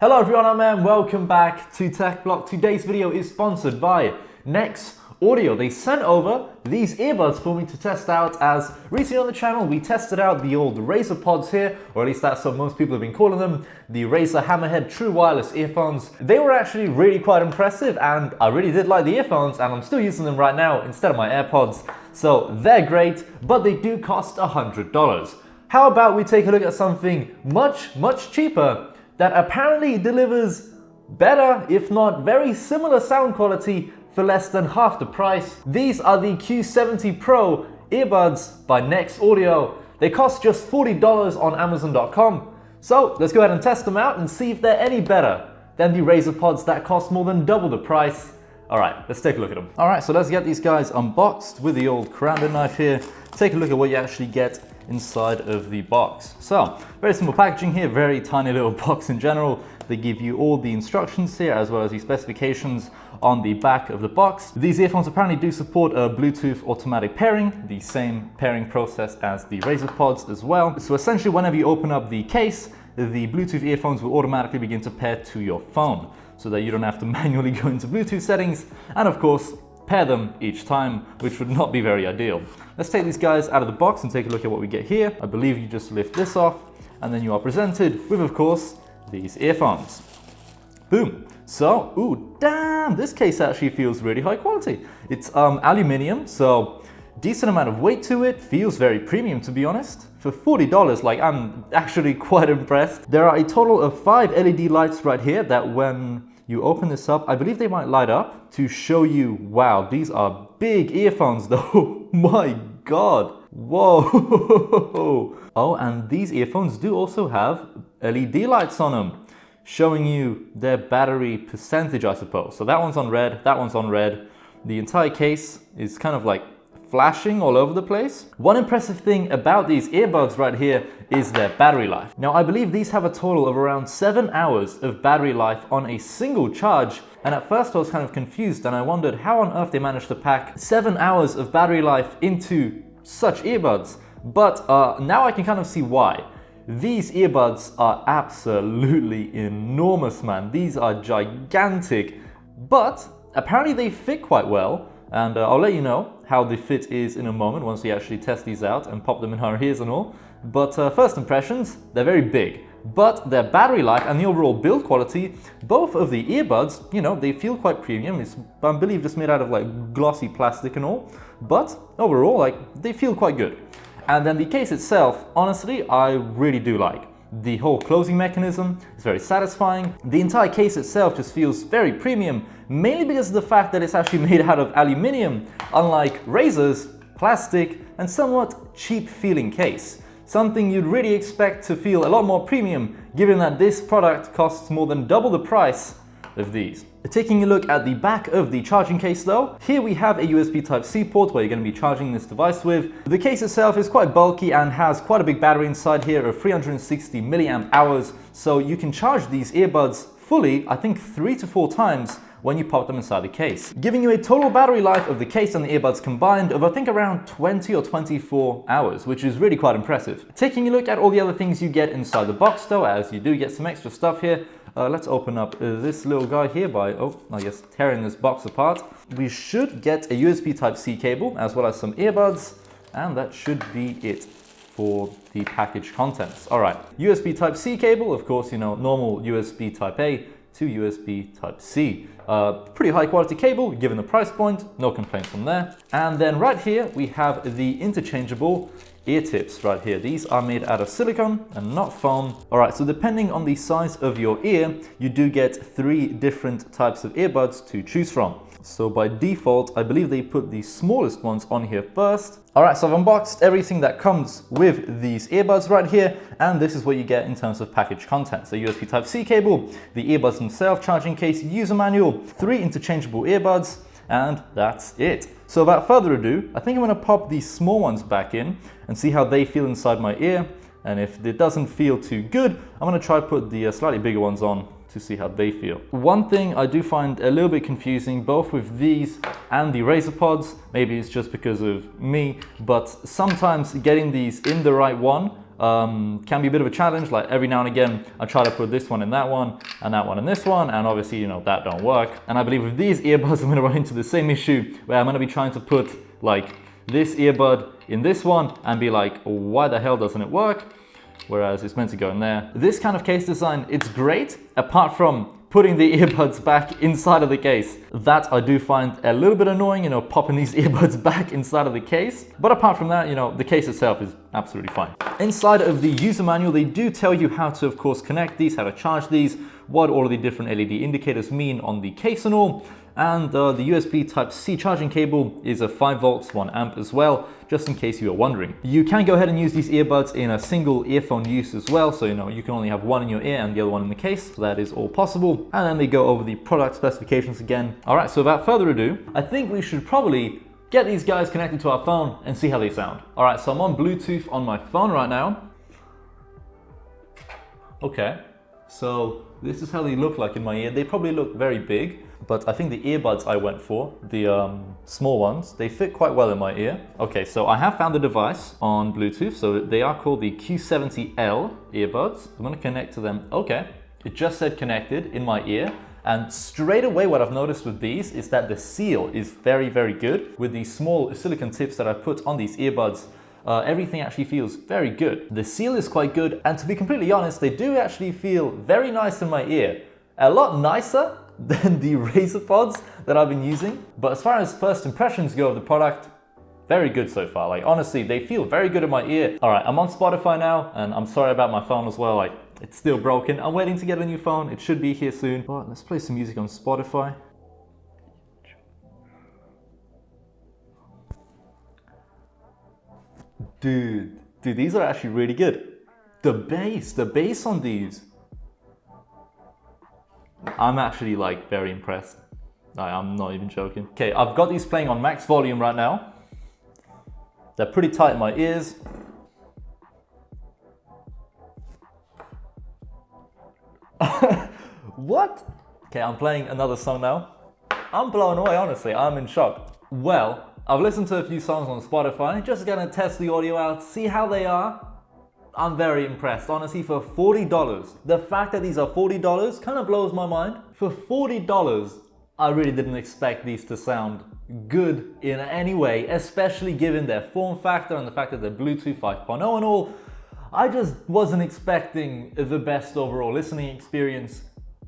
Hello everyone, I'm Nomyn. Welcome back to TechBlock. Today's video is sponsored by NEX Audio. They sent over these earbuds for me to test out, as recently on the channel we tested out the old Razer Pods here, or at least that's what most people have been calling them, the Razer Hammerhead True Wireless earphones. They were actually really quite impressive and I really did like the earphones, and I'm still using them right now instead of my AirPods. So they're great, but they do cost $100. How about we take a look at something much cheaper that apparently delivers better, if not very similar sound quality for less than half the price. These are the Q70 Pro earbuds by NEX Audio. They cost just $40 on Amazon.com. So let's go ahead and test them out and see if they're any better than the Razer Pods that cost more than double the price. All right, let's take a look at them. All right, so let's get these guys unboxed with the old karambit knife here. Take a look at what you actually get inside of the box. So very simple packaging here, very tiny little box in general. They give you all the instructions here as well as the specifications on the back of the box. These earphones apparently do support a Bluetooth automatic pairing, the same pairing process as the Razer Pods as well. So essentially whenever you open up the case, the Bluetooth earphones will automatically begin to pair to your phone so that you don't have to manually go into Bluetooth settings and of course pair them each time, which would not be very ideal. Let's take these guys out of the box and take a look at what we get here. I believe you just lift this off and then you are presented with, of course, these earphones. Boom. So, ooh, damn, this case actually feels really high quality. It's aluminium, so decent amount of weight to it, feels very premium to be honest. For $40, like, I'm actually quite impressed. There are a total of 5 LED lights right here that when you open this up, I believe they might light up to show you, wow, these are big earphones though. My God. Whoa. Oh, and these earphones do also have LED lights on them, showing you their battery percentage, I suppose. So that one's on red, that one's on red. The entire case is kind of like flashing all over the place. One impressive thing about these earbuds right here is their battery life. Now, I believe these have a total of around 7 hours of battery life on a single charge. And at first I was kind of confused and I wondered how on earth they managed to pack 7 hours of battery life into such earbuds. But now I can kind of see why. These earbuds are absolutely enormous, man. These are gigantic, but apparently they fit quite well. And I'll let you know how the fit is in a moment once we actually test these out and pop them in our ears and all. But first impressions, they're very big. But their battery life and the overall build quality, both of the earbuds, you know, they feel quite premium. It's, I believe, just made out of like glossy plastic and all. But overall, like, they feel quite good. And then the case itself, honestly, I really do like. The whole closing mechanism is very satisfying. The entire case itself just feels very premium, mainly because of the fact that it's actually made out of aluminium, unlike Razer's plastic and somewhat cheap feeling case. Something you'd really expect to feel a lot more premium, given that this product costs more than double the price of these. Taking a look at the back of the charging case though, here we have a USB Type-C port where you're going to be charging this device with. The case itself is quite bulky and has quite a big battery inside here of 360 milliamp hours, so you can charge these earbuds fully, I think 3 to 4 times when you pop them inside the case, giving you a total battery life of the case and the earbuds combined of I think around 20 or 24 hours, which is really quite impressive. Taking a look at all the other things you get inside the box though, as you do get some extra stuff here. Let's open up this little guy here by, I guess, tearing this box apart. We should get a USB Type-C cable as well as some earbuds, and that should be it for the package contents. All right, USB Type-C cable, of course, you know, normal USB Type-A to USB Type-C. Pretty high quality cable given the price point, no complaints from there. And then right here we have the interchangeable ear tips right here. These are made out of silicone and not foam. All right, so depending on the size of your ear, you do get 3 different types of earbuds to choose from. So by default, I believe they put the smallest ones on here first. All right, so I've unboxed everything that comes with these earbuds right here, and this is what you get in terms of package contents. The USB Type-C cable, the earbuds themselves, charging case, user manual, 3 interchangeable earbuds, and that's it. So without further ado, I think I'm gonna pop these small ones back in and see how they feel inside my ear. And if it doesn't feel too good, I'm gonna try to put the slightly bigger ones on to see how they feel. One thing I do find a little bit confusing, both with these and the Razer Pods, maybe it's just because of me, but sometimes getting these in the right one can be a bit of a challenge. Like every now and again, I try to put this one in that one, and that one in this one, and obviously, you know, that don't work. And I believe with these earbuds, I'm gonna run into the same issue where I'm gonna be trying to put like this earbud in this one and be like, why the hell doesn't it work? Whereas it's meant to go in there. This kind of case design, it's great, apart from putting the earbuds back inside of the case. That I do find a little bit annoying, you know, popping these earbuds back inside of the case. But apart from that, you know, the case itself is absolutely fine. Inside of the user manual, they do tell you how to, of course, connect these, how to charge these, what all of the different LED indicators mean on the case and all. And the USB Type-C charging cable is a 5 volts, 1 amp as well, just in case you are wondering. You can go ahead and use these earbuds in a single earphone use as well, so you know you can only have one in your ear and the other one in the case, so that is all possible. And then they go over the product specifications again. Alright, so without further ado, I think we should probably get these guys connected to our phone and see how they sound. Alright, so I'm on Bluetooth on my phone right now. Okay, so this is how they look like in my ear. They probably look very big, but I think the earbuds I went for, the small ones, they fit quite well in my ear. Okay, so I have found the device on Bluetooth. So they are called the Q70L earbuds. I'm gonna connect to them. Okay, it just said connected in my ear. And straight away what I've noticed with these is that the seal is very, very good. With these small silicone tips that I put on these earbuds, everything actually feels very good. The seal is quite good, and to be completely honest, they do actually feel very nice in my ear. A lot nicer than the Razer Pods that I've been using. But as far as first impressions go of the product, very good so far. Like honestly, they feel very good in my ear. All right, I'm on Spotify now, and I'm sorry about my phone as well. Like it's still broken. I'm waiting to get a new phone. It should be here soon. But let's play some music on Spotify. Dude, these are actually really good. The bass on these. I'm actually like very impressed. I'm not even joking. Okay, I've got these playing on max volume right now. They're pretty tight in my ears. What? Okay, I'm playing another song now. I'm blown away, honestly. I'm in shock. Well, I've listened to a few songs on Spotify, just gonna test the audio out, see how they are. I'm very impressed, honestly, for $40. The fact that these are $40 kind of blows my mind. For $40, I really didn't expect these to sound good in any way, especially given their form factor and the fact that they're Bluetooth 5.0 and all. I just wasn't expecting the best overall listening experience,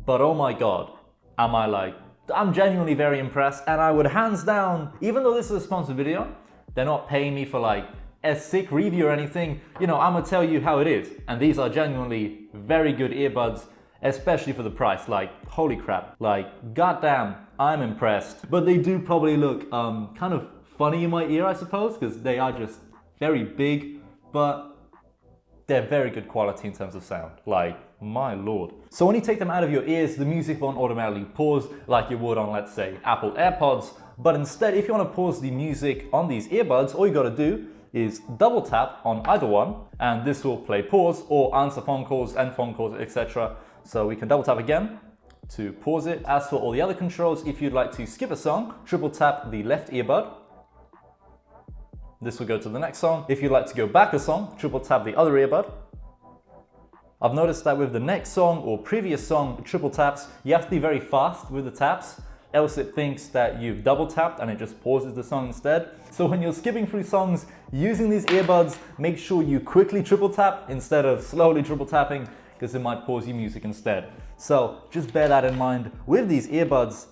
but oh my God, I'm genuinely very impressed, and I would hands down, even though this is a sponsored video, they're not paying me for like a sick review or anything, you know, I'm gonna tell you how it is. And these are genuinely very good earbuds, especially for the price. Like, holy crap, like, goddamn, I'm impressed. But they do probably look kind of funny in my ear, I suppose, because they are just very big, but they're very good quality in terms of sound. Like, my lord. So when you take them out of your ears, the music won't automatically pause like you would on, let's say, Apple AirPods. But instead, if you want to pause the music on these earbuds, all you gotta do is double tap on either one, and this will play pause or answer phone calls, etc. So we can double tap again to pause it. As for all the other controls, if you'd like to skip a song, triple tap the left earbud. This will go to the next song. If you'd like to go back a song, triple tap the other earbud. I've noticed that with the next song or previous song triple taps, you have to be very fast with the taps, else it thinks that you've double tapped and it just pauses the song instead. So when you're skipping through songs using these earbuds, make sure you quickly triple tap instead of slowly triple tapping, because it might pause your music instead. So just bear that in mind with these earbuds.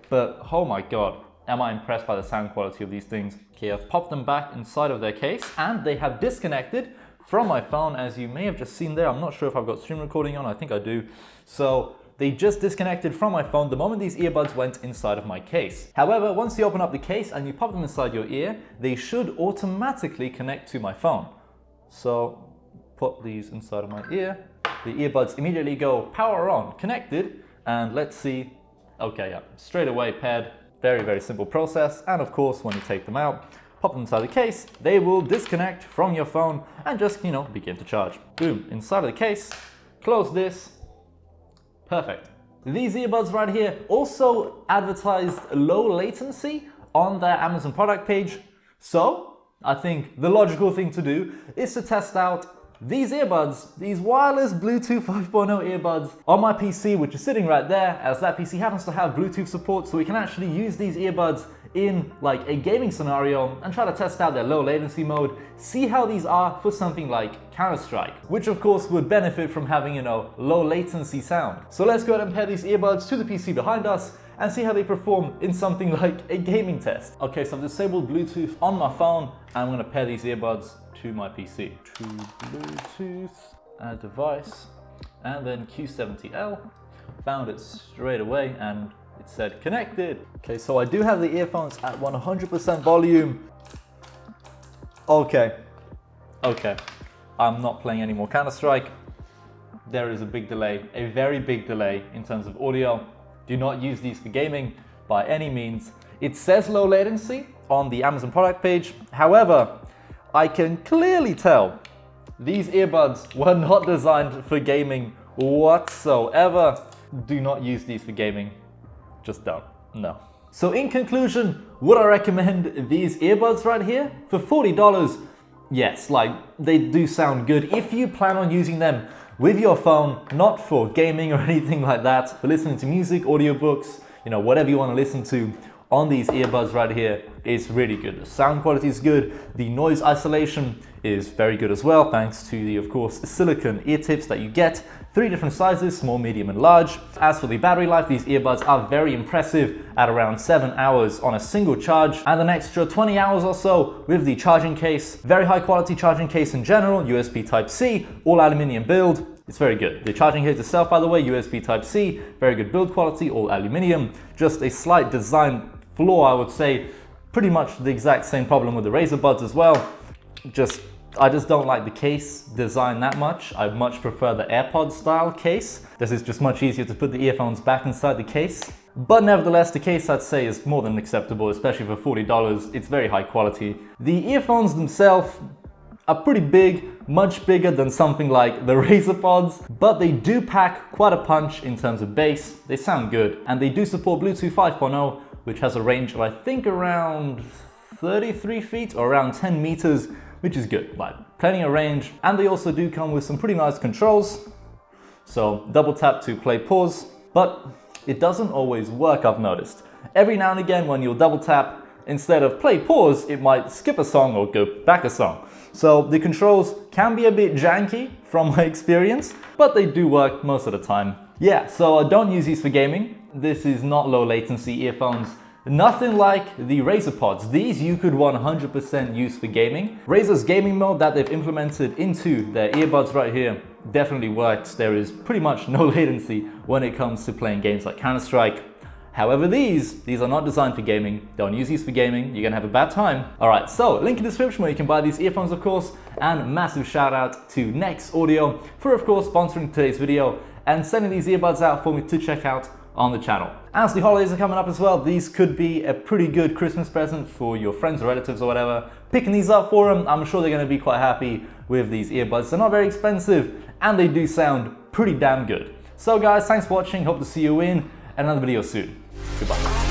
But oh my God, am I impressed by the sound quality of these things. Okay, I've popped them back inside of their case, and they have disconnected from my phone, as you may have just seen there. I'm not sure if I've got stream recording on, I think I do. So they just disconnected from my phone the moment these earbuds went inside of my case. However, once you open up the case and you pop them inside your ear, they should automatically connect to my phone. So put these inside of my ear. The earbuds immediately go power on, connected, and let's see. Okay, yeah, straight away paired. Very, very simple process. And of course, when you take them out, pop them inside the case, they will disconnect from your phone and just, you know, begin to charge. Boom, inside of the case, close this. Perfect. These earbuds right here also advertised low latency on their Amazon product page. So I think the logical thing to do is to test out these earbuds, these wireless Bluetooth 5.0 earbuds on my PC, which is sitting right there, as that PC happens to have Bluetooth support, so we can actually use these earbuds in like a gaming scenario and try to test out their low latency mode, see how these are for something like Counter-Strike, which of course would benefit from having, you know, low latency sound. So let's go ahead and pair these earbuds to the PC behind us and see how they perform in something like a gaming test. Okay, so I've disabled Bluetooth on my phone and I'm gonna pair these earbuds to my PC. To Bluetooth, add device, and then Q70L. Found it straight away and it said connected. Okay, so I do have the earphones at 100% volume. Okay, I'm not playing any more Counter-Strike. There is a big delay, a very big delay in terms of audio. Do not use these for gaming by any means. It says low latency on the Amazon product page. However, I can clearly tell these earbuds were not designed for gaming whatsoever. Do not use these for gaming. Just don't. No. So in conclusion, would I recommend these earbuds right here? For $40, yes, like they do sound good. If you plan on using them with your phone, not for gaming or anything like that, for listening to music, audiobooks, you know, whatever you want to listen to on these earbuds right here, it's really good. The sound quality is good. The noise isolation is very good as well, thanks to the, of course, silicone ear tips that you get. 3 different sizes, small, medium, and large. As for the battery life, these earbuds are very impressive at around 7 hours on a single charge, and an extra 20 hours or so with the charging case. Very high quality charging case in general, USB Type-C, all aluminium build. It's very good. The charging case itself, by the way, USB Type-C, very good build quality, all aluminium. Just a slight design flaw, I would say. Pretty much the exact same problem with the Razer Buds as well. I just don't like the case design that much. I much prefer the AirPods style case. This is just much easier to put the earphones back inside the case. But nevertheless, the case I'd say is more than acceptable, especially for $40. It's very high quality. The earphones themselves are pretty big, much bigger than something like the Razer Pods, but they do pack quite a punch in terms of bass. They sound good, and they do support Bluetooth 5.0, which has a range of I think around 33 feet or around 10 meters, which is good, like plenty of range. And they also do come with some pretty nice controls. So double tap to play pause, but it doesn't always work, I've noticed. Every now and again when you'll double tap, instead of play pause, it might skip a song or go back a song. So the controls can be a bit janky from my experience, but they do work most of the time. Yeah, so don't use these for gaming. This is not low latency earphones. Nothing like the Razer Pods. These you could 100% use for gaming. Razer's gaming mode that they've implemented into their earbuds right here definitely works. There is pretty much no latency when it comes to playing games like Counter-Strike. However, these are not designed for gaming. Don't use these for gaming. You're gonna have a bad time. All right, so link in the description where you can buy these earphones, of course, and massive shout out to NEX Audio for, of course, sponsoring today's video and sending these earbuds out for me to check out on the channel. As the holidays are coming up as well, these could be a pretty good Christmas present for your friends or relatives or whatever. Picking these up for them, I'm sure they're gonna be quite happy with these earbuds. They're not very expensive and they do sound pretty damn good. So guys, thanks for watching. Hope to see you in another video soon. Goodbye.